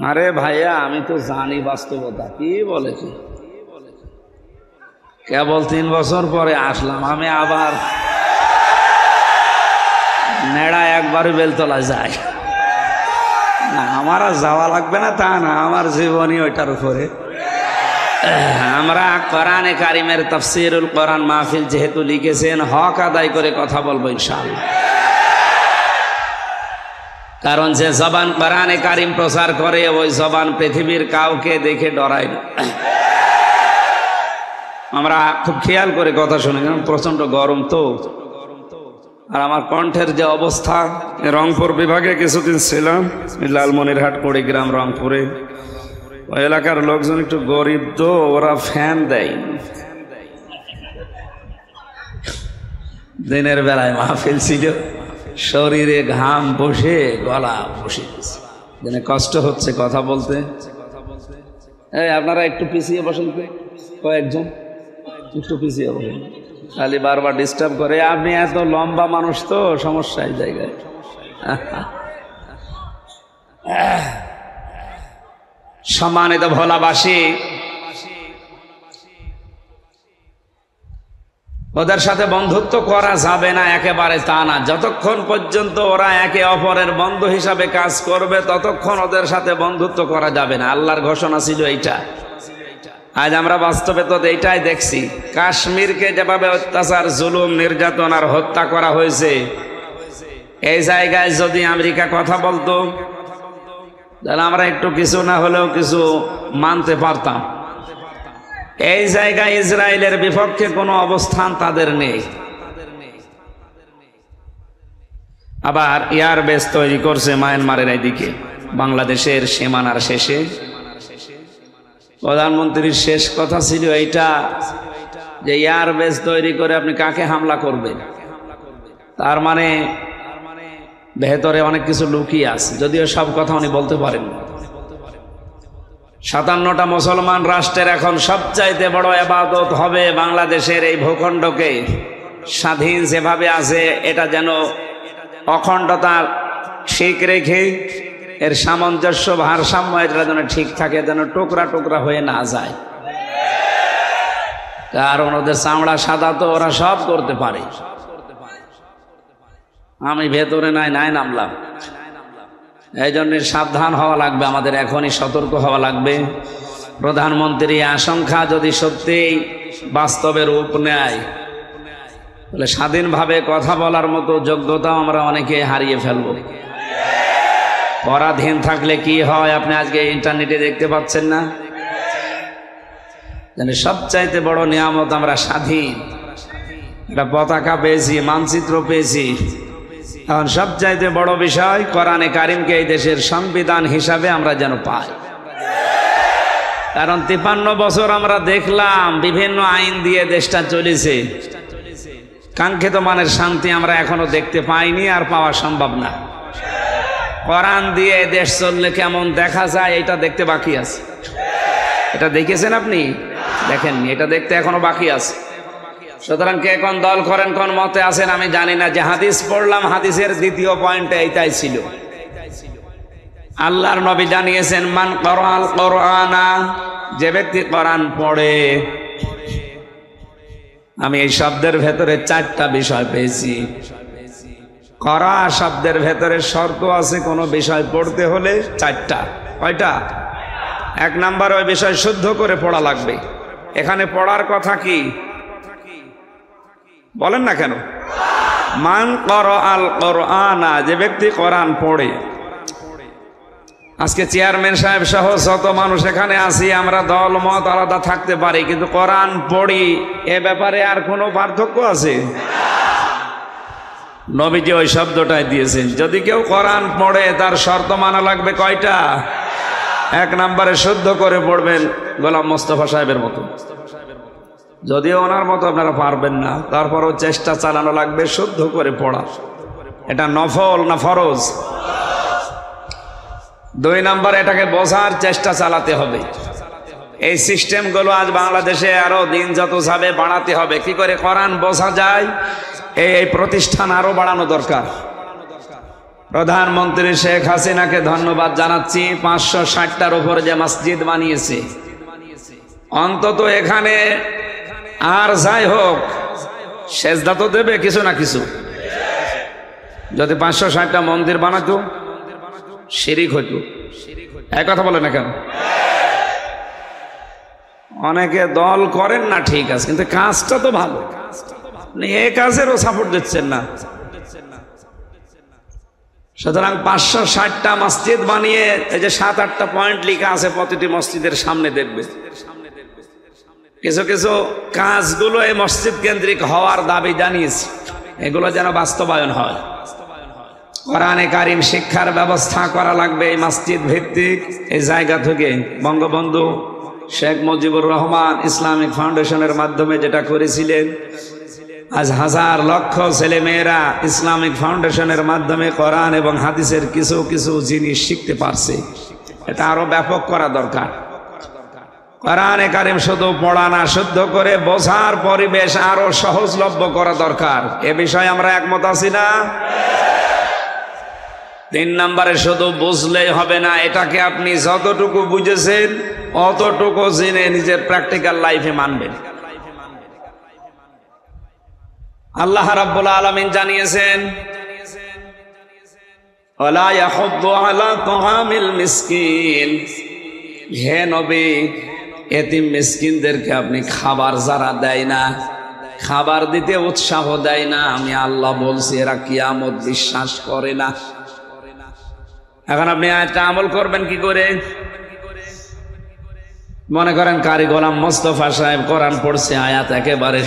আরে ভাইয়া, আমি তো জানি বাস্তবতা। কি বলেছি? কেবল 3 বছর পরে আসলাম, আমি আবার নেড়া একবারই বেলতলা যাই না। আমার আর যাওয়া লাগবে না তা না, আমার জীবনই ওইটার উপরে। আমরা কোরআনে কারিমের তাফসীরুল কোরআন মাহফিল যেহেতু লিখেছেন, হক আদায় করে কথা বলবো ইনশাআল্লাহ। কারণ যে জবান কোরআনে কারিম প্রচার করে, ওই জবান পৃথিবীর কাউকে দেখে ডরায় না। আমরা খুব খেয়াল করে কথা শুনি, কারণ প্রচন্ড গরম তো। আর আমার কণ্ঠের যে অবস্থা, রংপুর বিভাগে কিছুদিন ছিলাম, লালমনিরহাট, কুড়িগ্রাম, রংপুরে। ওই এলাকার লোকজন একটু গরিব তো, ওরা ফ্যান দেয়। দিনের বেলায় মাহফিল ছিল, শরীরে ঘাম বসে গলা বসে গেছে, যেন কষ্ট হচ্ছে কথা বলতে। এই আপনারা একটু পিছিয়ে বসেন, কয়েকজন একটু পিছিয়ে বসেন, খালি বারবার ডিস্টার্ব করে। আপনি এত লম্বা মানুষ তো, সমস্যা এই জায়গায়। সম্মানিত ভোলাবাসী, ওদের সাথে বন্ধুত্ব করা যাবে না একেবারে তা না। যতক্ষণ পর্যন্ত ওরা একে অপরের বন্ধু হিসাবে কাজ করবে, ততক্ষণ ওদের সাথে বন্ধুত্ব করা যাবে না। আল্লাহর ঘোষণা ছিল এইটা। আজ আমরা বাস্তবে তো এইটাই দেখছি। কাশ্মীরকে যেভাবে অত্যাচার, জুলুম, নির্যাতন আর হত্যা করা হয়েছে, এই জায়গায় যদি আমেরিকা কথা বলতো, তাহলে আমরা একটু কিছু না হলেও কিছু মানতে পারতাম। এই জায়গায় ইসরায়েলের বিপক্ষে কোনো অবস্থান তাদের নেই। আবার এয়ারবেস তৈরি করছে মায়ানমারের এইদিকে, বাংলাদেশের সীমানার শেষে। প্রধানমন্ত্রীর শেষ কথা ছিল এইটা যে এয়ারবেস তৈরি করে আপনি কাকে হামলা করবেন। তার মানে ভেতরে অনেক কিছু লুকিয়ে আছে, যদিও সব কথা উনি বলতে পারেন না। 57টা মুসলমান রাষ্ট্রের এখন সবচাইতে বড় ইবাদত হবে বাংলাদেশের এই ভূখণ্ডকে স্বাধীন যেভাবে আছে, এটা যেন অখণ্ডতা ঠিক রেখে এর সামঞ্জস্য, ভারসাম্য, এটা যেন ঠিক থাকে, যেন টুকরা টুকরা হয়ে না যায়। কারণ ওদের চামড়া সাদা তো, ওরা সব করতে পারে। আমি ভেতরে নাই নামলাম। এই জন্য সাবধান হওয়া লাগবে আমাদের, এখনই সতর্ক হওয়া লাগবে। প্রধানমন্ত্রী আশঙ্কা যদি সত্যি বাস্তবে রূপ নেয়, তাহলে স্বাধীনভাবে কথা বলার মতো যোগ্যতা আমরা অনেকে হারিয়ে ফেলব। পরাধীন থাকলে কি হয় আপনি আজকে ইন্টারনেটে দেখতে পাচ্ছেন না? সবচাইতে বড় নিয়ামত আমরা স্বাধীন। একটা পতাকা পেয়েছি, মানচিত্র পেয়েছি। এখন সবচাইতে বড় বিষয় কোরআনে কারিমকে এই দেশের সংবিধান হিসাবে আমরা যেন পাই। কারণ 53 বছর আমরা দেখলাম বিভিন্ন আইন দিয়ে দেশটা চলেছে, কাঙ্ক্ষিত মানের শান্তি আমরা এখনো দেখতে পাইনি, আর পাওয়া সম্ভব না। কোরআন দিয়ে দেশ চললে কেমন দেখা যায়, এটা দেখতে বাকি আছে। এটা দেখেছেন আপনি? দেখেননি, এটা দেখতে এখনো বাকি আছে। সুতরাং কে কোন দল করেন, কোন মতে আছেন আমি জানি না। যে হাদিস পড়লাম, হাদিসের দ্বিতীয় পয়েন্টে এইটাই ছিল। আল্লাহর নবী জানিয়েছেন, মান করাল কোরআনা, যে ব্যক্তি কোরআন পড়ে। আমি এই শব্দের ভেতরে 4টা বিষয় পেয়েছি। করা শব্দের ভেতরে শর্ত আছে, কোন বিষয় পড়তে হলে 4টা। কয়টা? 1 নাম্বার, ওই বিষয় শুদ্ধ করে পড়া লাগবে। এখানে পড়ার কথা কি বলেন না কেন? মান করাল কোরআনা, যে ব্যক্তি কোরআন পড়ে। আজকে চেয়ারম্যান সাহেব সহ যত মানুষ এখানে আছি, আমরা দল মত আলাদা থাকতে পারি, কিন্তু কোরআন পড়ি, এ ব্যাপারে আর কোনো পার্থক্য আছে? নবীজি ওই শব্দটাই দিয়েছেন। যদি কেউ কোরআন পড়ে, তার শর্ত মানা লাগবে কয়টা? 1 নম্বরে শুদ্ধ করে পড়বেন, গোলাম মোস্তফা সাহেবের মতো। যদিও ওনার মতো আপনারা পারবেন না, তারপরও চেষ্টা চালানো লাগবে শুদ্ধ করে পড়া। এটা নফল না ফরজ? 2 নম্বর, এটাকে বোঝার চেষ্টা চালাতে হবে। এই সিস্টেমগুলো আজ বাংলাদেশে আরো দিন যত যাবে বাড়াতে হবে। কি করে কোরআন বোঝা যায়, এই প্রতিষ্ঠান আরো বাড়ানো দরকার। প্রধানমন্ত্রী শেখ হাসিনাকে ধন্যবাদ জানাচ্ছি। 560টার উপরে যে মসজিদ বানিয়েছে, অন্তত এখানে আর যাই হোক সেজদা তো দেবে কিছু না কিছু। যদি 560টা মন্দির বানাতো শিরিক হইতো। এক কথা বলে না কেন? অনেকে দল করেন না, ঠিক আছে, কিন্তু কাজটা তো ভালো, এই কাজেরও সাপোর্ট দিচ্ছেন না। সুতরাং 560টা মসজিদ বানিয়ে এই যে 7-8টা পয়েন্ট লেখা আছে প্রতিটি মসজিদের সামনে, দেখবে কিছু কিছু কাজগুলো এই মসজিদ কেন্দ্রিক হওয়ার দাবি জানিয়েছে, এগুলো যেন বাস্তবায়ন হয়। কোরআনে কারিম শিক্ষার ব্যবস্থা করা লাগবে এই মসজিদ ভিত্তিক। এই জায়গা থেকে বঙ্গবন্ধু শেখ মুজিবুর রহমান ইসলামিক ফাউন্ডেশনের মাধ্যমে যেটা করেছিলেন, আজ হাজার লক্ষ ছেলে মেয়েরা ইসলামিক ফাউন্ডেশনের মাধ্যমে কোরআন এবং হাদিসের কিছু কিছু জিনিস শিখতে পারছে। এটা আরো ব্যাপক করা দরকার। কোরআনে কারিম শুধু পড়া না, শুদ্ধ করে বোঝার পরিবেশ আরো সহজলভ্য করা দরকার। এ বিষয়ে আমরা একমত আছি না? 3 নম্বরে শুধু বুঝলেই হবে না, এটাকে আপনি যতটুকু বুঝেছেন অতটুকু জেনে নিজের প্র্যাকটিক্যাল লাইফে মানবেন। আল্লাহ রাব্বুল আলামিন জানিয়েছেন, ওয়ালা ইয়াহুদ্দু আলা তুআমিল মিসকিন, হে নবী এতিম মিসকিনদেরকে আপনি খাবার যারা দেয় না, খাবার দিতে উৎসাহ দেয় না, আমি আল্লাহ বলছি এরা কিয়ামত বিশ্বাস করে না। এখন আপনি আয়াতটা আমল করবেন কি করে? মনে করেন কারি গোলাম মোস্তফা সাহেব কোরআন পড়ছে, আয়াত একেবারে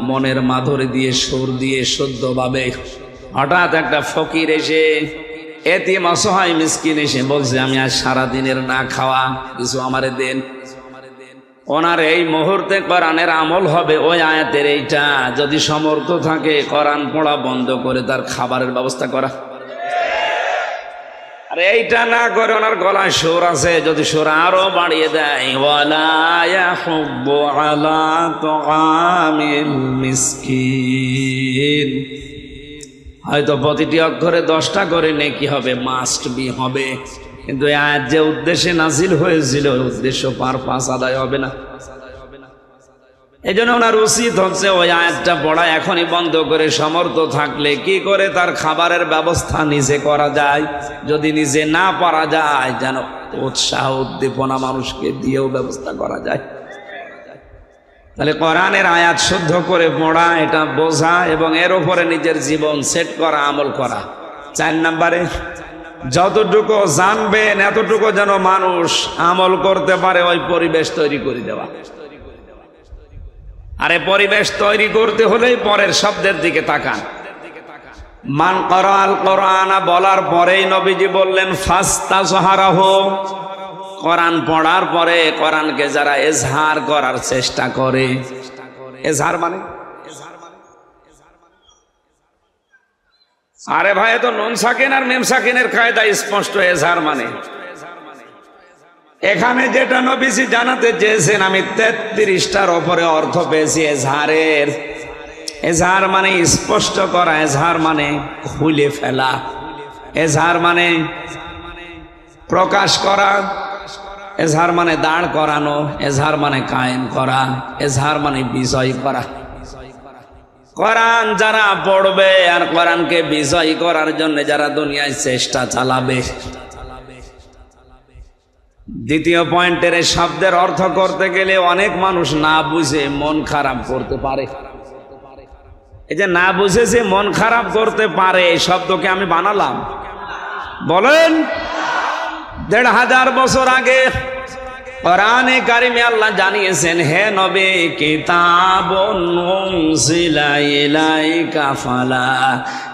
মনের মাধুরী দিয়ে সুর দিয়ে শুদ্ধভাবে, হঠাৎ একটা ফকির এসে এতিম অসহায় মিসকিন এসে বলছে আমি আজ সারাদিনের না খাওয়া, কিছু আমারে দেন। ওনার এই মুহূর্তে কোরআনের আমল হবে ওই আয়াতের এইটা, যদি সমর্থ থাকে কোরআন পড়া বন্ধ করে তার খাবারের ব্যবস্থা করা। আর এইটা না করে ওনার গলায় সুর আছে, যদি সুর আরো বাড়িয়ে দেয়, ওয়ালা ইয়াহুব্বু আলা তুআমিল মিসকিন, হয়তো প্রতিটি অক্ষরে 10টা করে নেকি হবে, মাস্ট বি হবে, কিন্তু আজ যে উদ্দেশ্যে নাজিল হয়েছিল উদ্দেশ্য পারপাস আদায় হবে না। এই জন্য ওনার উচিত হচ্ছে ওই আয়াতটা পড়া এখনই বন্ধ করে সমর্থ থাকলে কি করে তার খাবারের ব্যবস্থা নিজে করা যায়। যদি নিজে না পারা যায়, যেন উৎসাহ উদ্দীপনা মানুষকে দিয়েও ব্যবস্থা করা যায়। তাহলে কোরআনের আয়াত শুদ্ধ করে পড়া, এটা বোঝা এবং এর উপরে নিজের জীবন সেট করা, আমল করা। 4 নম্বরে যতটুকু জানবেন এতটুকু যেন মানুষ আমল করতে পারে, ওই পরিবেশ তৈরি করে দেওয়া। আরে পরিবেশ তৈরি করতে হলেই পরের শব্দের দিকে তাকান। মান করাল কোরআন বলার পরেই নবীজি বললেন ফাস্তাজহারাহু, কোরআন পড়ার পরে কোরআনকে যারা এজহার করার চেষ্টা করে, এজহার মানে আরে ভাই তো নুন সাকিন আর মিম সাকিনের কায়দা স্পষ্ট। এজহার মানে এখানে যেটা নবীজি জানাতে চেয়েছেন, আমি 33টার উপরে অর্থ পেয়েছি এজহারের। এজহার মানে স্পষ্ট করা, এজহার মানে খুলে ফেলা, এজহার মানে প্রকাশ করা, এজহার মানে দাঁড় করানো, এজহার মানে কায়েম করা, এজহার মানে বিজয় করা। কোরআন যারা পড়বে আর কোরআনকে বিজয় করার জন্য যারা দুনিয়ায় চেষ্টা চালাবে। দ্বিতীয় পয়েন্টের এই শব্দের অর্থ করতে গেলে অনেক মানুষ না বুঝে মন খারাপ করতে পারে। এই যে না বুঝে যে মন খারাপ করতে পারে, এই শব্দকে আমি বানালাম। বলেন 1500 বছর আগে কোরআনে কারিমে আল্লাহ জানিয়েছেন, হে নবী কিতাবুন উনজিলা ইলাইকা ফালা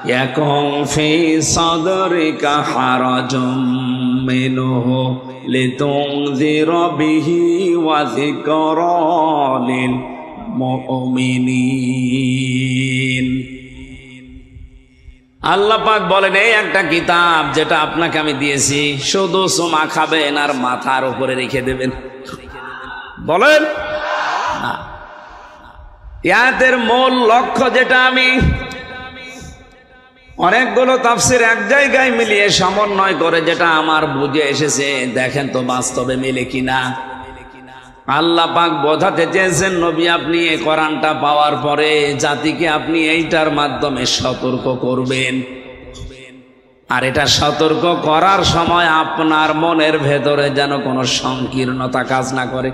ইয়াকুন ফি সাদরিকা হারাজুম মিনহু লিতুনযিরা বিহি ওয়া যিকরা লিল মুমিনিন। আল্লাহ পাক বলেন, এই একটা কিতাব যেটা আপনাকে আমি দিয়েছি, শুধু চুমা খাবেন আর মাথার উপরে রেখে দেবেন। বলেন না, ইয়াতের মূল লক্ষ্য যেটা আমি অনেকগুলো তাফসির এক জায়গায় মিলিয়ে সমন্বয় করে যেটা আমার বুঝে এসেছে, দেখেন তো বাস্তবে মিলে কিনা। আল্লাহ পাক বোঝাতে চেয়েছেন, নবী আপনি এই কোরআনটা পাওয়ার পরে জাতিকে আপনি এইটার মাধ্যমে সতর্ক করবেন, আর এটা সতর্ক করার সময় আপনার মনের ভেতরে যেন কোনো সংকীর্ণতা কাজ না করে।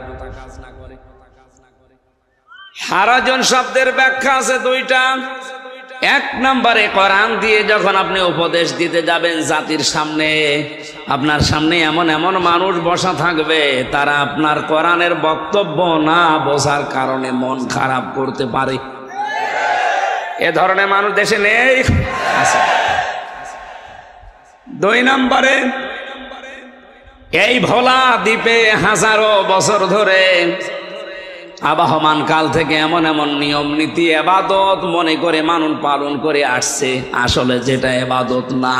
হারাজন শব্দের ব্যাখ্যা আছে দুইটা। এক নম্বরে, কোরআন দিয়ে যখন আপনি উপদেশ দিতে যাবেন জাতির সামনে, আপনার সামনে এমন এমন মানুষ বসা থাকবে তারা আপনার কোরআনের বক্তব্য না বোঝার কারণে মন খারাপ করতে পারে। এ ধরনের মানুষ দেশে নেই। দুই নম্বরে, এই ভোলা দ্বীপে হাজারো বছর ধরে আবহমান কাল থেকে এমন এমন নিয়ম নীতি এবাদত মনে করে মানুষ পালন করে আসছে, আসলে যেটা এবাদত না।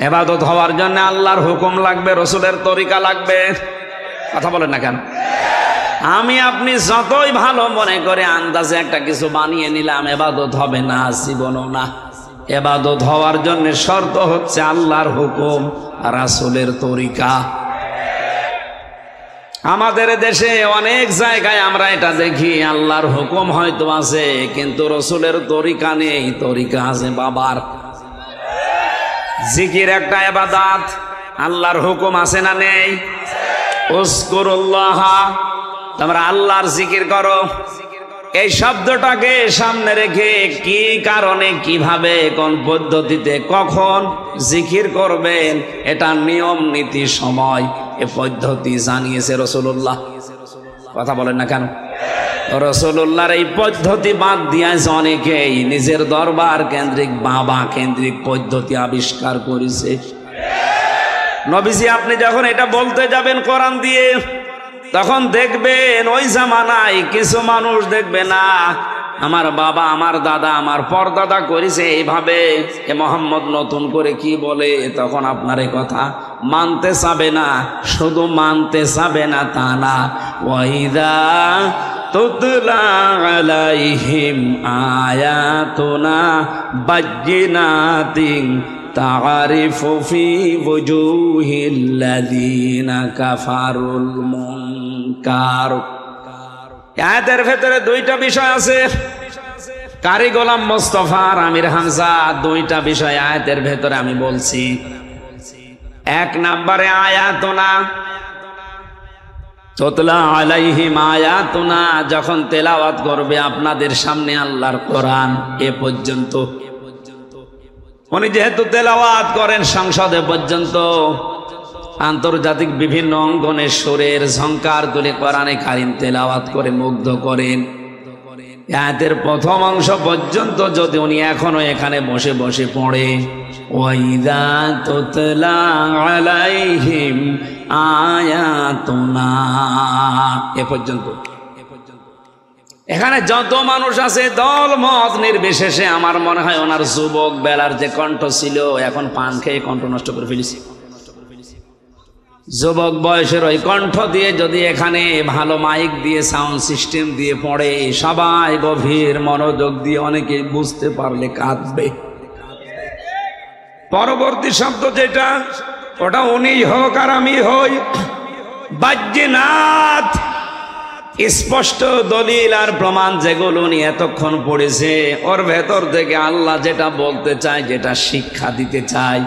এবাদত হওয়ার জন্য আল্লাহর হুকুম লাগবে, রসুলের তরিকা লাগবে। কথা বলেন না কেন? আমি আপনি যতই ভালো মনে করে আন্দাজে একটা কিছু বানিয়ে নিলাম, এবাদত হবে না, জীবনও না। এবাদত হওয়ার জন্য শর্ত হচ্ছে আল্লাহর হুকুম, রাসূলের তরিকা। আমাদের দেশে অনেক জায়গায় আমরা এটা দেখি, আল্লাহর হুকুম হয়তো আছে কিন্তু রসুলের তরিকা নেই, তরিকা আছে বাবার। জিকির একটা ইবাদত, আল্লাহর হুকুম আছে না নেই? উযকুরুল্লাহ, তোমরা আল্লাহর জিকির করো। এই শব্দটাকে সামনে রেখে কি কারণে, কিভাবে, কোন পদ্ধতিতে, কখন জিকির করবেন, এটা নিয়ম নীতি, সময়, এ পদ্ধতি জানিয়েছে রাসূলুল্লাহ। কথা বলেন না কেন? রাসূলুল্লাহর এই পদ্ধতি বাদ দিয়ে অনেকেই নিজের দরবার কেন্দ্রিক, বাবা কেন্দ্রিক পদ্ধতি আবিষ্কার করেছে। নবীজি আপনি যখন এটা বলতে যাবেন কোরআন দিয়ে, তখন দেখবেন ওই জামানায় কিছু মানুষ দেখবে না, আমার বাবা, আমার দাদা, আমার পরদাদা করেছে এইভাবে, এ মুহাম্মদ নতুন করে কি বলে, তখন আপনার এই কথা মানতে চাবে না। শুধু মানতে চাবে না তা না, ওয়াইদা তুতলা আলাইহিম আয়াতুনা বাজ্জিনাতিন তা'রিফু ফি ওয়ুজুহিল্লাযীনা কাফারুল মুনকার। আয়াতের ভেতরে দুইটা বিষয় আছে। কারি গোলাম মোস্তফা আর আমির হামজা, দুইটা বিষয় আয়াতের ভেতরে আমি বলছি। এক নম্বরে আয়াতুনা, তুতলা আলাইহিম আয়াতুনা, যখন তেলাওয়াত করবে আপনাদের সামনে আল্লাহর কোরআন, এ পর্যন্ত উনি যেহেতু তেলাওয়াত করেন সংসদে পর্যন্ত, আন্তর্জাতিক বিভিন্ন অঙ্গনে সুরের ঝংকার তুলে কোরআনে কারিম তেলাওয়াত করে মুগ্ধ করেন। আয়াতের প্রথম অংশ পর্যন্ত যদি উনি এখনো এখানে বসে বসে পড়ে, ওয়াইদা তুতলা আলাইহিম আয়াতুনা, এ পর্যন্ত। এখানে যত মানুষ আছে দল মত নির্বিশেষে, আমার মনে হয় ওনার যুবক বেলার যে কণ্ঠ ছিল, এখন পান খেয়ে কণ্ঠ নষ্ট করে ফেলেছি। যুবক বয়সের ওই কণ্ঠ দিয়ে যদি এখানে ভালো মাইক দিয়ে, সাউন্ড সিস্টেম দিয়ে পড়ে, সবাই গভীর মনোযোগ দিয়ে অনেকে বুঝতে পারলে কাঁদবে। পরবর্তী শব্দ যেটা, ওটা উনি হোক আর আমি হই, বাজ্জিনাত, স্পষ্ট দলিল আর প্রমাণ যেগুলো উনি এতক্ষণ পড়েছে, ওর ভেতর থেকে আল্লাহ যেটা বলতে চায়, যেটা শিক্ষা দিতে চায়,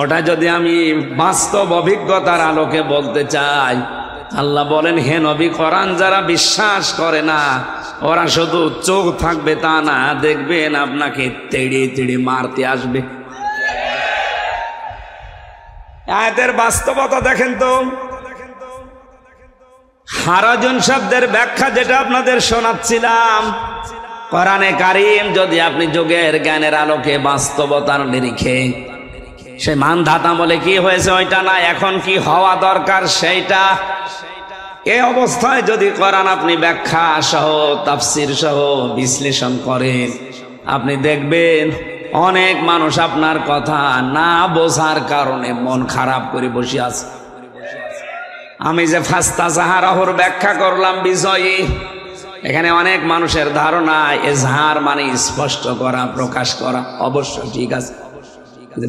ওটা যদি আমি বাস্তব অভিজ্ঞতার আলোকে বলতে চাই, আল্লাহ বলেন, হে নবী, কোরআন যারা বিশ্বাস করে না ওরা শুধু চোখ থাকবে তা না, দেখবেন আপনাকে তেড়ে তেড়ে মারতে আসবে। আয়াতের বাস্তবতা দেখেন তো। হারাজন শব্দের ব্যাখ্যা যেটা আপনাদের শোনাচ্ছিলাম, কোরআনে কারিম যদি আপনি যুগের জ্ঞানের আলোকে, বাস্তবতার নিরিখে, সে মানধাতা বলে কি হয়েছে ওইটা না, এখন কি হওয়া দরকার সেইটা, এই অবস্থায় যদি কোরআন আপনি ব্যাখ্যা সহ, তাফসির সহ বিশ্লেষণ করেন, আপনি দেখবেন অনেক মানুষ আপনার কথা না বোঝার কারণে মন খারাপ করে বসে আছে। আমি যে ফাস্তা জাহারাহুর ব্যাখ্যা করলাম বিজয়ী, এখানে অনেক মানুষের ধারণা এজহার মানে স্পষ্ট করা, প্রকাশ করা। অবশ্য ঠিক আছে,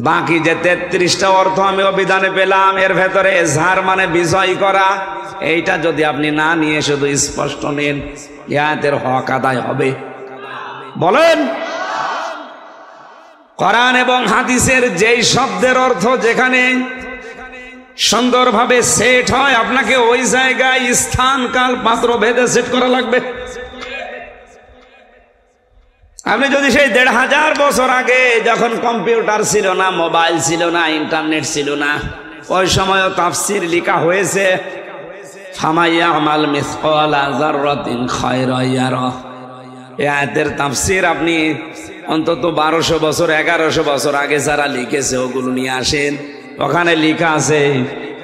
বাকি যে 33টা অর্থ আমি অভিধানে পেলাম এর ভেতরে এজহার মানে বিজয় করা, এইটা যদি আপনি না নিয়ে শুধু স্পষ্ট নেন, আয়াতের হক আদায় হবে? বলেন। কোরআন এবং হাদিসের যেই শব্দের অর্থ যেখানে সুন্দরভাবে সেট হয়, আপনাকে ওই জায়গায় স্থান কাল পাত্র ভেদে সেট করা লাগবে। আপনি যদি সেই 1500 বছর আগে, যখন কম্পিউটার ছিল না, মোবাইল ছিল না, ইন্টারনেট ছিল না, ওই সময়ও তাফসির লেখা হয়েছে, ফামাইয়ামাল মিসকালা যাররাতিন খায়রান ইয়ারা, এই আয়াতের তাফসির আপনি অন্তত 1200 বছর 1100 বছর আগে যারা লিখেছে ওগুলো নিয়ে আসেন। ওখানে লেখা আছে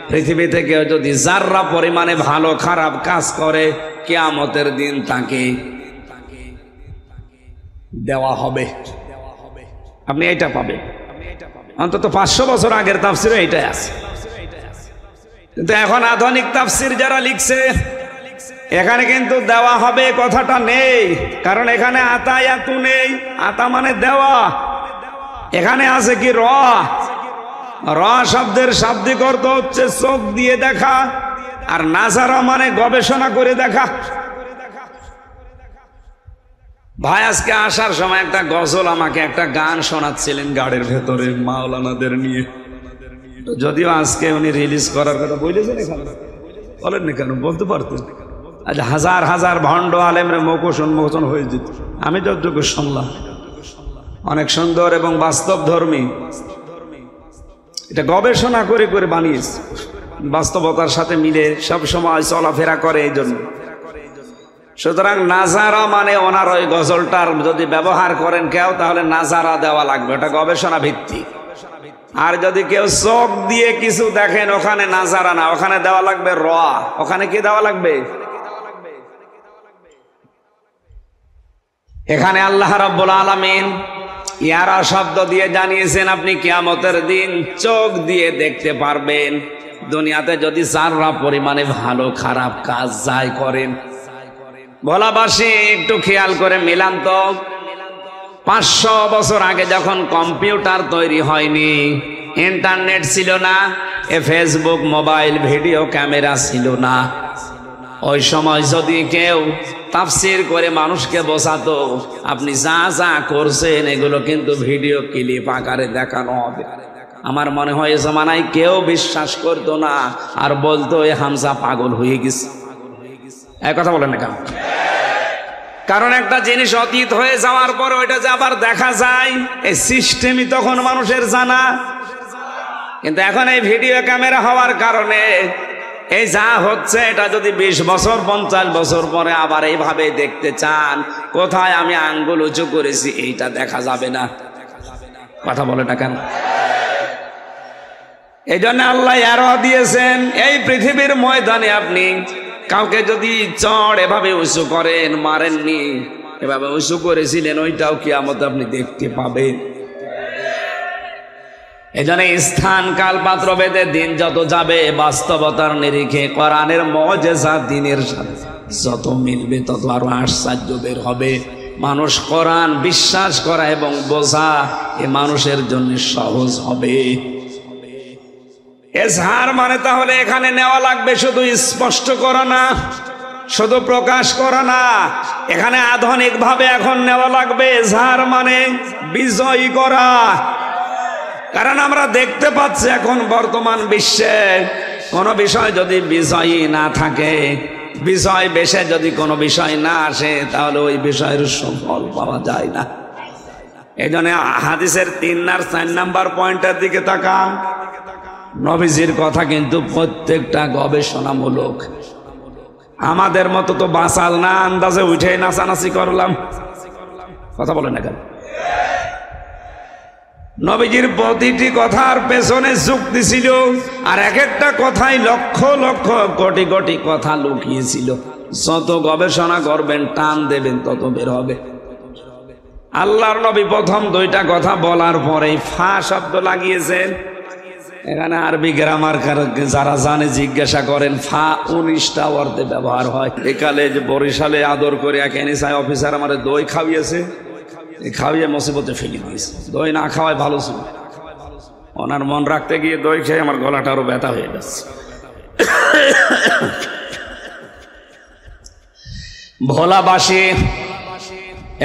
পৃথিবীতে কেউ যদি যাররা পরিমাণে ভালো খারাপ কাজ করে, কিয়ামতের দিন তাকে দেওয়া হবে। আপনি এইটা পাবেন। অন্তত 500 বছর আগের তাফসিরে এইটাই আছে। কিন্তু এখন আধুনিক তাফসির যারা লিখছে, এখানে কিন্তু দেওয়া হবে কথাটা নেই, কারণ এখানে আতায়াতু নেই। আতা মানে দেওয়া, এখানে আছে কি র। র শব্দের শাব্দিক অর্থ হচ্ছে চোখ দিয়ে দেখা, আর নাজারা মানে গবেষণা করে দেখা। ভাই আজকে আসার সময় একটা গজল, আমাকে একটা গান শোনাচ্ছিলেন গাড়ির ভেতরে মাওলানাদের নিয়ে, যদিও আজকে উনি রিলিজ করার কথা বলেছেন, এখানে বলেননি কেন? বলতে পারতেন। আজ হাজার হাজার ভণ্ড আলেমরে মুখোশ উন্মোচন হয়ে যেত। আমি যতটুকু শুনলাম অনেক সুন্দর এবং বাস্তব ধর্মী, এটা গবেষণা করে করে বানিয়েছে, বাস্তবতার সাথে মিলে সব সময় চলাফেরা করে এই জন্য। সুতরাং নাজারা মানে ওনার ওই গজলটার যদি ব্যবহার করেন কেউ, তাহলে নাজারা দেওয়া লাগবে, ওটা গবেষণা ভিত্তিক। আর যদি কেউ চোখ দিয়ে কিছু দেখেন, ওখানে নাজারা না, ওখানে দেওয়া লাগবে র। ওখানে কি দেওয়া লাগবে? এখানে আল্লাহ রাব্বুল আলামিন ইয়ারা শব্দ দিয়ে জানিয়েছেন আপনি কিয়ামতের দিন চোখ দিয়ে দেখতে পারবেন। দুনিয়াতে যদি যাররা পরিমাণে ভালো খারাপ কাজ যাই করেন, ভোলাবাসী একটু খেয়াল করে মিলান তো, 500 বছর আগে যখন কম্পিউটার তৈরি হয়নি, ইন্টারনেট ছিল না, ফেসবুক, মোবাইল, ভিডিও ক্যামেরা ছিল না, ওই সময় যদি কেউ তাফসির করে মানুষকে বোঝাতো, আপনি যা যা করছেন এগুলো কিন্তু ভিডিও ক্লিপ আকারে দেখানো হবে, আমার মনে হয় এ জমানায় কেউ বিশ্বাস করতো না, আর বলতো এ হামজা পাগল হয়ে গেছে। এক কথা বলেন না কেন? কারণ একটা জিনিস অতীত হয়ে যাওয়ার পর ওইটা যে আবার দেখা যায়, এই সিস্টেমই তখন মানুষের জানা। কিন্তু এখন এই ভিডিও ক্যামেরা হওয়ার কারণে এই যা হচ্ছে, এটা যদি 20 বছর 50 বছর পরে আবার এইভাবে দেখতে চান, কোথায় আমি আঙ্গুল উঁচু করেছি এইটা দেখা যাবে না। কথা বলে না কেন? এই জন্য আল্লাহ আরো দিয়েছেন, এই পৃথিবীর ময়দানে আপনি কাউকে যদি চড় এভাবে উঁচু করেন, মারেননি, এভাবে উঁচু করেছিলেন, ওইটাও কিয়ামতে আপনি দেখতে পাবেন। এজন্য স্থান কাল পাত্র ভেদে দিন যত যাবে, বাস্তবতার নিরিখে কোরআনের মুজিজা দিনের সাথে যত মিলবে, তত আরো আশ্চর্য বের হবে। মানুষ কোরআন বিশ্বাস করা এবং বোঝা এ মানুষের জন্য সহজ হবে। এজহার মানে তাহলে এখানে নেওয়া লাগবে শুধু স্পষ্ট করা না, শুধু প্রকাশ করা না, এখানে আধুনিক ভাবে এখন নেওয়া লাগবে এজহার মানে বিজয় করা। কারণ আমরা দেখতে পাচ্ছি এখন বর্তমান বিশ্বে কোনো বিষয় যদি বিজয়ী না থাকে, বিজয় বেশে যদি কোনো বিষয় না আসে, তাহলে ওই বিষয়ের সুফল পাওয়া যায় না। এই জন্য হাদিসের 3 আর 4 নাম্বার পয়েন্টের দিকে তাকান। নবীজির কথা কিন্তু প্রত্যেকটা গবেষণামূলক। আমাদের মতো তো বাঁচাল না, আন্দাজে উঠে নাচানাচি করলাম। কথা বলে না কেন? নবীজির প্রতিটি কথার পেছনে যুক্তি ছিল, আর এক একটা কথাই লক্ষ লক্ষ কোটি কোটি কথা লুকিয়েছিল। যত গবেষণা করবেন, টান দেবেন, তত বের হবে। আল্লাহর নবী প্রথম 2টা কথা বলার পরে ফা শব্দ লাগিয়েছেন। এখানে আরবি গ্রামার যারা জানে জিজ্ঞাসা করেন, ফা 19টা অর্থে ব্যবহার হয়। একালে যে বরিশালে আদর করে এক এনএসআই অফিসার আমার দই খাওয়িয়েছে, খাওয়িয়ে মুসিবতে ফেলে দিয়েছে। দই না খাওয়ায় ভালো ছিল, ওনার মন রাখতে গিয়ে দই খেয়ে আমার গলাটা আরো ব্যথা হয়ে যাচ্ছে। ভোলাবাসী,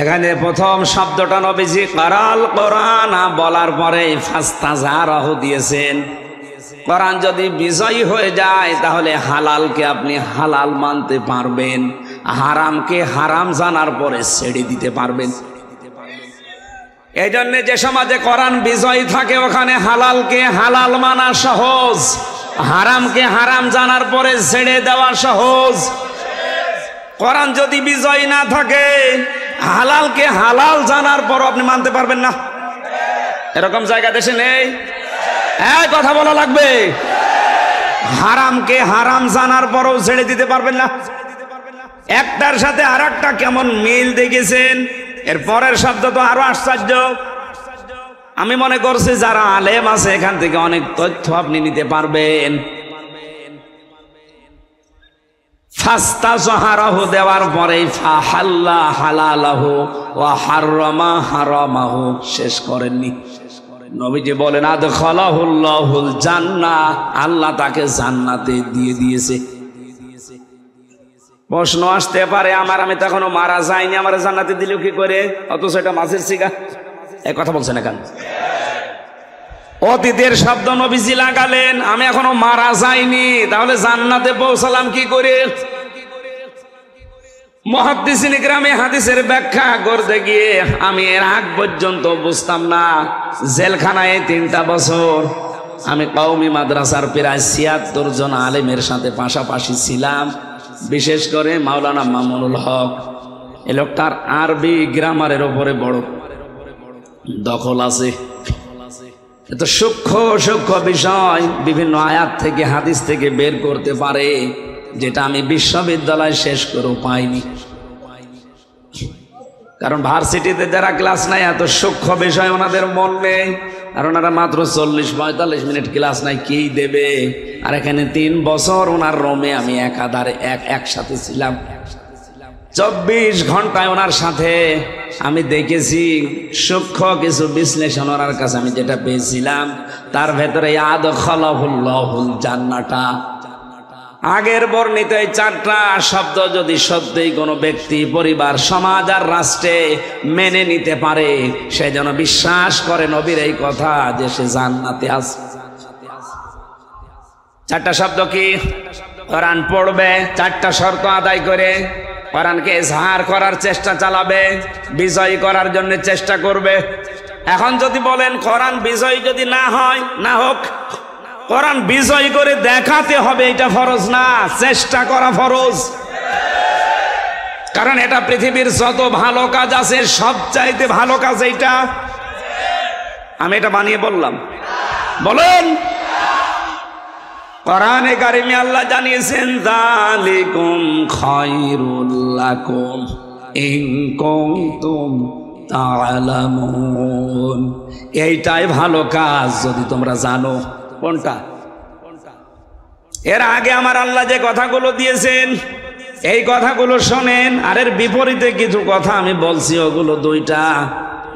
এখানে প্রথম শব্দটা নবীজি কারাল কোরআন বলার পরে ফাস্তাজারাহু দিয়েছেন। কোরআন যদি বিজয়ী হয়ে যায় তাহলে হালালকে আপনি হালাল মানতে পারবেন, হারামকে হারাম জানার পরে ছেড়ে দিতে পারবেন। এই জন্য যে সমাজে কোরআন বিজয়ী থাকে ওখানে হালালকে হালাল মানা সহজ, হারামকে হারাম জানার পরে ছেড়ে দেওয়া সহজ। কোরআন যদি বিজয়ী না থাকে হালালকে হালাল জানার পর আপনি মানতে পারবেন না। এরকম জায়গা দেশে নেই? এই কথা বলা লাগবে। হারামকে হারাম জানার পরও ছেড়ে দিতে পারবেন না। একটার সাথে আর একটা কেমন মিল দেখেছেন। এর পরের শব্দ তো আরো আশ্চর্য। আমি মনে করছি যারা আলেম আছে এখান থেকে অনেক তথ্য আপনি নিতে পারবেন। ফাস্তাজহারাহু দেওয়ার পরে ফাহাল্লা হালালাহু ওয়া হাররামা হারামাহু শেষ করেননি। নবীজি বলেন আদখালাহুল্লাহুল জান্নাহ, আল্লাহ তাকে জান্নাতে দিয়ে দিয়েছে। প্রশ্ন আসতে পারে আমি তো এখনো মারা যাইনি, আমার জান্নাতে দিল কি করে? অথচ এটা মাছের শিকা। এই কথা বলছেন এখানে অতীতের শব্দ নবীজি লাগালেন, আমি এখনো মারা যাইনি, তাহলে জান্নাতে পৌঁছালাম কি করে? মুহাদ্দিসিন ইকরামে হাদিসের ব্যাখ্যা করতে গিয়ে আমি এর আগ পর্যন্ত বুঝতাম না। জেলখানায় 3টা বছর আমি কওমি মাদ্রাসার প্রায় 76 জন আলেমের সাথে পাশাপাশি ছিলাম। বিশেষ করে মাওলানা মামুনুল হক, এই লোকটার আরবি গ্রামারের উপরে বড় দখল আছে। এত সূক্ষ্ম সূক্ষ্ম বিষয় বিভিন্ন আয়াত থেকে হাদিস থেকে বের করতে পারে, যেটা আমি বিশ্ববিদ্যালয় শেষ করেও পাইনি। কারণ ভার্সিটিতে যারা ক্লাস নাই এত সূক্ষ্ম বিষয় ওনাদের মন নেই, আর ওনারা মাত্র 40-45 মিনিট ক্লাস নাই, কি দেবে? আর এখানে 3 বছর ওনার রোমে আমি একাধারে একসাথে ছিলাম। 24 ঘন্টায় ওনার সাথে আমি দেখেছি সূক্ষ্ম কিছু বিশ্লেষণ ওনার কাছে আমি যেটা পেয়েছিলাম, তার ভেতরে আদখালাহুল্লাহুল জান্নাতা। আগের বর্ণিত এই 4টা শব্দ যদি সত্যিই কোনো ব্যক্তি, পরিবার, সমাজ আর রাষ্ট্রে মেনে নিতে পারে, সে যেন বিশ্বাস করে নবীর এই কথা যে সে জান্নাতে আছে। 4টা শব্দ কি? কোরআন পড়বে, 4টা শর্ত আদায় করে কোরআনকে ইজহার করার চেষ্টা চালাবে, বিজয়ী করার জন্য চেষ্টা করবে। এখন যদি বলেন কোরআন বিজয়ী যদি না হয়, না হোক, কোরআন বিজয় করে দেখাতে হবে, এটা ফরজ না, চেষ্টা করা ফরজ। কারণ এটা পৃথিবীর যত ভালো কাজ আছে সবচাইতে ভালো কাজ এইটা। আমি এটা বানিয়ে বললাম? বলেন। কোরআনে কারিমে আল্লাহ জানিয়েছেন যালিকুম খায়রুল লাকুম ইন কুনতুম তা'লামুন, এইটাই ভালো কাজ যদি তোমরা জানো। কোনটা? এর আগে আমার আল্লাহ যে কথাগুলো দিয়েছেন এই কথাগুলো শোনেন, আর এর বিপরীতে কিছু কথা আমি বলছি, ওগুলো 2টা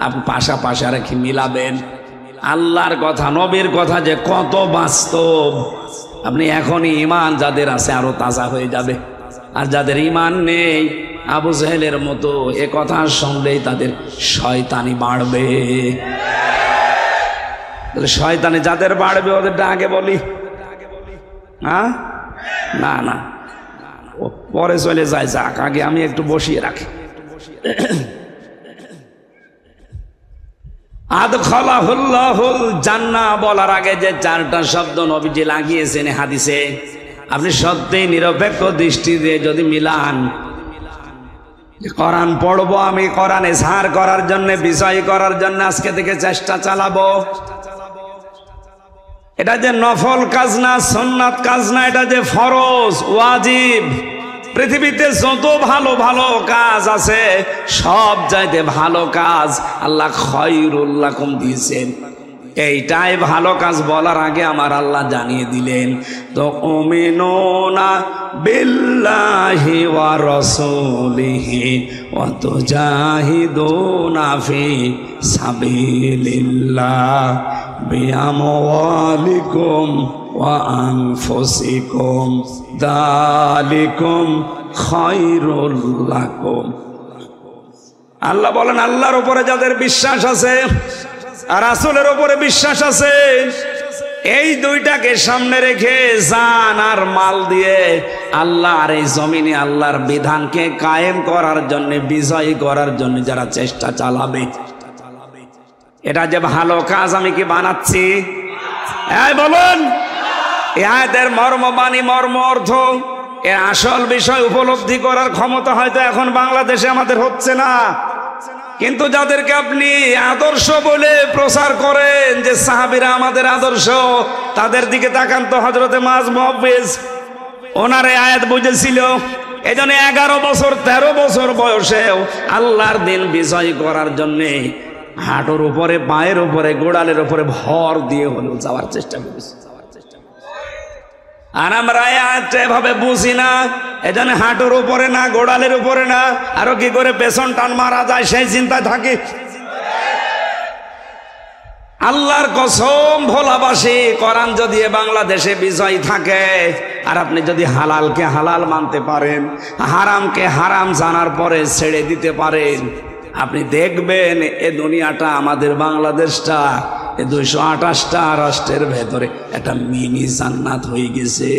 আপনি পাশাপাশি রেখে মিলাবেন। আল্লাহর কথা, নবীর কথা যে কত বাস্তব, আপনি এখনই ঈমান যাদের আছে আরো তাজা হয়ে যাবে। আর যাদের ঈমান নেই আবু জেহেলের মতো এ কথা শুনলেই তাদের শয়তানি বাড়বে। শয়তানি যাদের বাড়বে ওদেরটা আগে বলি? হ্যাঁ, না না, পরে চলে যায়, যাক, আগে আমি একটু বসিয়ে রাখি। আদখালাহুল্লাহুল জান্নাহ বলার আগে যে 4টা শব্দ নবীজি লাগিয়েছেন হাদিসে, আপনি সত্যিই নিরপেক্ষ দৃষ্টি দিয়ে যদি মিলান, কোরআন পড়বো আমি, কোরআন ইজহার করার জন্য, বিজয় করার জন্য আজকে থেকে চেষ্টা চালাবো, এটা যে নফল কাজ না, সুন্নাত কাজ না, এটা যে ফরজ, ওয়াজিব। পৃথিবীতে যত ভালো ভালো কাজ আছে সব চাইতে ভালো কাজ আল্লাহ খায়রুল লাকুম দিয়েছেন। এইটাই ভালো কাজ বলার আগে আমার আল্লাহ জানিয়ে দিলেন, তো উমিনুনা বিল্লাহি ওয়া রাসূলিহি ওয়া তুজাহিদুনা ফি সাবিলিল্লাহ বিআমওয়ালিকুম ওয়া আনফুসিকুম যালিকুম খায়রুল লাকুম। আল্লাহ বলেন, আল্লাহর উপরে যাদের বিশ্বাস আছে আর রাসূলের উপরে বিশ্বাস আছে, এই দুইটাকে সামনে রেখে জান আর মাল দিয়ে আল্লাহর এই জমিনে আল্লাহর বিধানকে কায়েম করার জন্য, বিজয়ী করার জন্য যারা চেষ্টা চালাবে, এটা যে ভালো কাজ আমি কি বানাচ্ছি? এই বলুন, এই আয়াতের মর্মবাণী, মর্ম অর্থ, এর আসল বিষয় উপলব্ধি করার ক্ষমতা হয়তো এখন বাংলাদেশে আমাদের হচ্ছে না। কিন্তু যাদেরকে আপনি আদর্শ বলে প্রচার করেন যে সাহাবীরা আমাদের আদর্শ, তাদের দিকে তাকান তো। হযরতে মুআয মুহাব্বিজ, ওনার এই আয়াত বুঝেছিল, এজন্য 11 বছর 13 বছর বয়সেও আল্লাহর দিন বিজয় করার জন্যে হাঁটুর উপরে, পায়ের উপরে, গোড়ালের উপরে ভর দিয়ে হলেও যাওয়ার চেষ্টা করেছে। আর আমরা এভাবে বুঝি না, এজন্য হাঁটুর উপরে না, গোড়ালের উপরে না, আরো কি করে পেছন টান মারা যায় সেই চিন্তায় থাকি। আল্লাহর কসম, ভোলাবাসী, কোরআন যদি বাংলাদেশে বিজয় থাকে আর আপনি যদি হালালকে হালাল মানতে পারেন, হারামকে হারাম জানার পরে ছেড়ে দিতে পারেন, আপনি দেখবেন এ দুনিয়াটা, আমাদের বাংলাদেশটা, 228টা রাষ্ট্রের ভেতরে একটা মিনি জান্নাত হয়ে গেছে।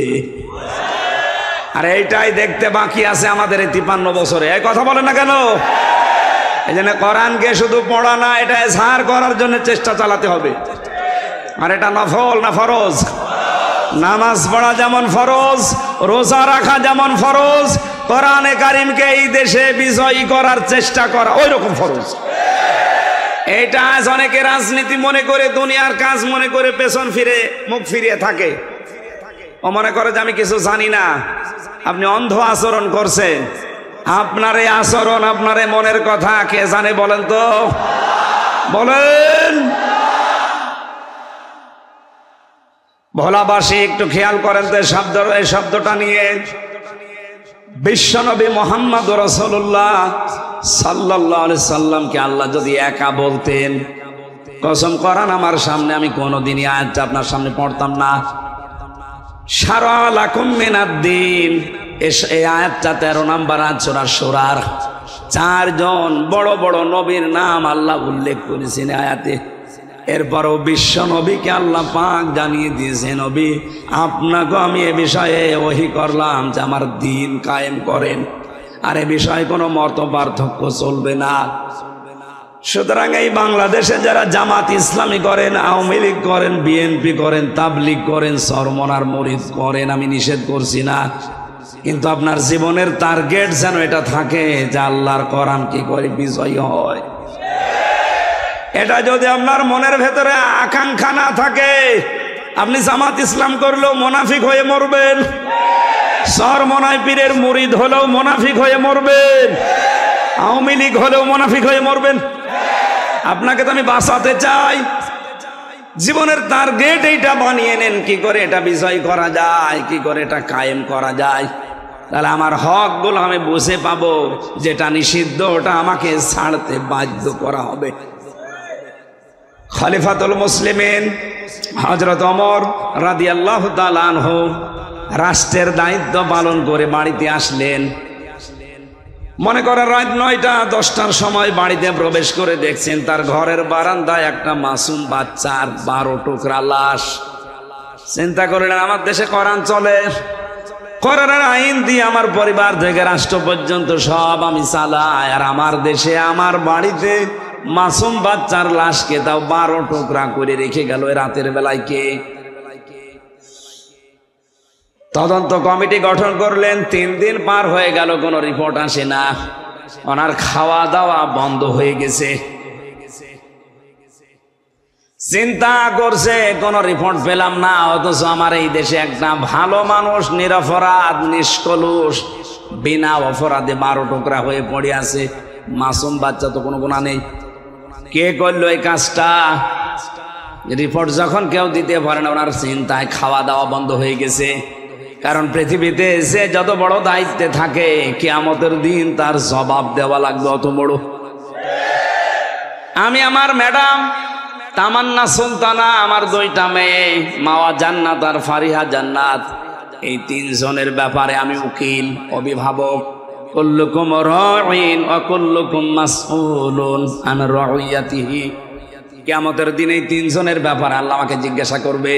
আর এইটাই দেখতে বাকি আছে আমাদের এই 53 বছরে। এই কথা বলেন না কেন? এই জন্য কোরআনকে শুধু পড়া না, এটা এজহার করার জন্য চেষ্টা চালাতে হবে। আর এটা নফল না ফরজ? নামাজ পড়া যেমন ফরজ, রোজা রাখা যেমন ফরজ, কোরআনে কারিমকে এই দেশে বিজয়ী করার চেষ্টা করা ওই রকম ফরজ। এটা আজ অনেকে রাজনীতি মনে করে, দুনিয়ার কাজ মনে করে পেছন ফিরে, মুখ ফিরিয়ে থাকে। ও মনে করে যে আমি কিছু জানি না। আপনি অন্ধ আচরণ করছেন। আপনার এই আচরণ, আপনার এই মনের কথা কে জানে বলেন তো? বলেন। ভোলাবাসী একটু খেয়াল করেন তো এই শব্দটা নিয়ে। বিশ্বনবী মুহাম্মদ রাসূলুল্লাহ সাল্লাল্লাহু আলাইহি সাল্লামকে আল্লাহ যদি একা বলতেন, কসম করান আমার সামনে আমি কোনোদিনই আয়াতটা আপনার সামনে পড়তাম না। শারআ লাকুম মিনাদ-দ্বীন, এই আয়াতটা 13 নম্বর আয়াত সূরা শূরার। 4 জন বড় বড় নবীর নাম আল্লাহ উল্লেখ করেছেন আয়াতে। এরপরও বিশ্ব নবীকে আল্লাহ পাক জানিয়ে দিয়েছে, নবী আপনাকে আমি এ বিষয়ে ওহী করলাম যে আমার দ্বীন কায়েম করেন, আর এ বিষয়ে কোনো মত পার্থক্য চলবে না। সুতরাং এই বাংলাদেশে যারা জামাত ইসলামী করেন, আওয়ামী লীগ করেন, বিএনপি করেন, তাবলীগ করেন, চরমনার মুরিদ করেন, আমি নিষেধ করছি না, কিন্তু আপনার জীবনের টার্গেট যেন এটা থাকে যে আল্লাহর কোরআন কি করে বিজয়ী হয়। এটা যদি আপনার মনের ভেতরে আকাঙ্ক্ষা না থাকে, আপনি জামাত ইসলাম করলেও মুনাফিক হয়ে মরবেন, চরমনায় পীরের মুরিদ হলেও মুনাফিক হয়ে মরবেন, আওয়ামী লীগ হলেও মুনাফিক হয়ে মরবেন। আপনাকে তো আমি বাঁচাতে চাই। জীবনের টার্গেট এইটা বানিয়ে নেন, কি করে এটা বিজয় করা যায়, কি করে এটা কায়েম করা যায়। তাহলে আমার হকগুলো আমি বুঝে পাবো, যেটা নিষিদ্ধ ওটা আমাকে ছাড়তে বাধ্য করা হবে। খলিফাতুল মুসলিমিন হযরত ওমর রাদিয়াল্লাহু তাআলা আনহু রাষ্ট্রের দায়িত্ব পালন করে বাড়িতে আসলেন। মনে করেন রাত 9টা 10টার সময় বাড়িতে প্রবেশ করে দেখছেন তার ঘরের বারান্দায় একটা মাসুম বাচ্চার 12 টুকরা লাশ। চিন্তা করলেন আমার দেশে কোরআন চলে, কোরআনের আইন দিয়ে আমার পরিবার থেকে রাষ্ট্র পর্যন্ত সব আমি চালাই, আর আমার দেশে আমার বাড়িতে মাসুম বাচ্চার লাশকে তাও 12 টুকরা করে রেখে গেল রাতের বেলায় কে? তদন্ত কমিটি গঠন করলেন। 3 দিন পার হয়ে গেল, কোনো রিপোর্ট আসে না। ওনার খাওয়া দাওয়া বন্ধ হয়ে গেছে। চিন্তা করছে কোনো রিপোর্ট পেলাম না, অথচ আমার এই দেশে একটা ভালো মানুষ, নিরপরাধ, নিষ্কলুষ, বিনা অপরাধে 12 টুকরা হয়ে পড়ে আছে। মাসুম বাচ্চা তো কোনো গুনাহ নেই। কে করলো এই কাজটা? রিপোর্ট যখন কেউ দিতে পারে না, ওনার চিন্তায় খাওয়া দাওয়া বন্ধ হয়ে গেছে। কারণ পৃথিবীতে এসে যত বড় দায়িত্বে থাকে, কিয়ামতের দিন তার জবাব দেওয়া লাগবে অত বড়। আমি আমার ম্যাডাম তামান্না সুলতানা, আমার 2টা মেয়ে মাওয়া জান্নাত আর ফারিহা জান্নাত, এই 3 জনের ব্যাপারে আমি উকিল, অভিভাবক। কুল্লুকুম রাঈন ওয়া কুল্লুকুম মাসউলুন আন রাইয়াতিহি। কিয়ামতের দিন এই 3 জনের ব্যাপারে আল্লাহ আমাকে জিজ্ঞাসা করবে।